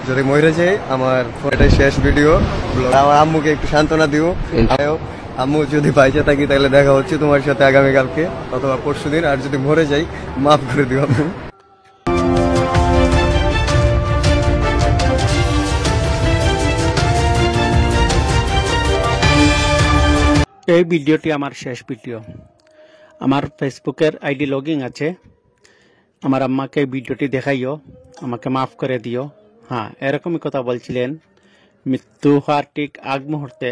যদি মরে যাই আমার এটাই শেষ ভিডিও। আমার আম্মুকে একটু সান্ত্বনা দিও। আম্মু যদি বাইচে থাকি তাহলে দেখা হচ্ছে তোমার সাথে আগামীকালকে অথবা পরশুদিন। আর যদি মরে যাই মাফ করে দিও আম্মু। এই ভিডিওটি আমার শেষ ভিডিও। আমার ফেসবুকের আইডি লগইন আছে। আমার আম্মাকে এই ভিডিওটি দেখাইও, আমাকে মাফ করে দিও। হ্যাঁ, এরকমই কথা বলছিলেন। মৃত্যু হওয়ার ঠিক আগ মুহূর্তে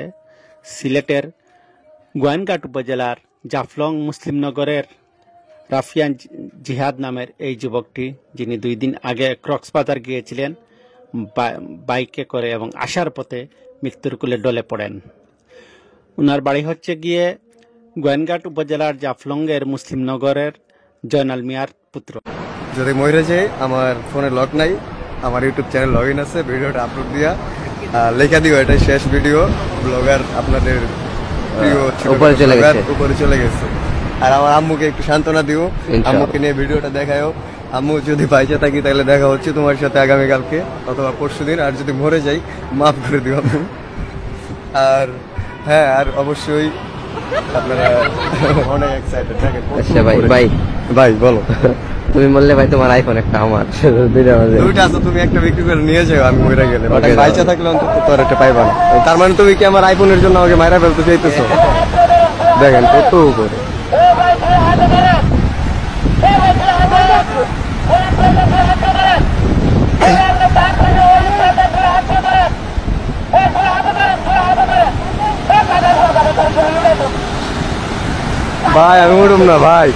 সিলেটের গোয়াইনঘাট উপজেলার জাফলং মুসলিমনগরের রাফিয়ান জিহাদ নামের এই যুবকটি, যিনি 2 দিন আগে কক্সবাজার গিয়েছিলেন বাইকে করে এবং আসার পথে মৃত্যুর কোলে ডলে পড়েন। উনার বাড়ি হচ্ছে গিয়ে গোয়াইনঘাট উপজেলার জাফলংয়ের মুসলিমনগরের জয়নাল মিয়ার পুত্র। যদি মরে যাই আমার ফোনে লক নাই, আমার ইউটিউব চ্যানেল লগ ইন আছে, ভিডিওটা আপলোড দিয়া লেখা দিও এটাই শেষ ভিডিও। ব্লগার আপনাদের প্রিয় উপরে চলে গেছে। আর আমার আম্মুকে একটু সান্ত্বনা দিও, আম্মুকে নিয়ে ভিডিওটা দেখায়ও। আম্মু যদি বাইচে থাকি তাহলে দেখা হচ্ছে তোমার সাথে আগামীকালকে অথবা পরশুদিন। আর যদি মরে যাই মাফ করে দিও আম্মু। আর হ্যাঁ, আর অবশ্যই আপনারা অনেক এক্সাইটেড থাকেন। আচ্ছা ভাই বলো। তুমি বললে ভাই তোমার আইফোন একটা আমার দুইটা আছে, তুমি একটা বিক্রি করে নিয়ে যাও আমি মরে গেলে। বাইচা থাকলে অন্তত তোর একটা পাইবা না। তার মানে তুমি কি আমার আইফোনের জন্য আমাকে মাইরা ফেলতে চাইতেছো? দেখেন কত করে। ভাই আমি উঠুম না ভাই।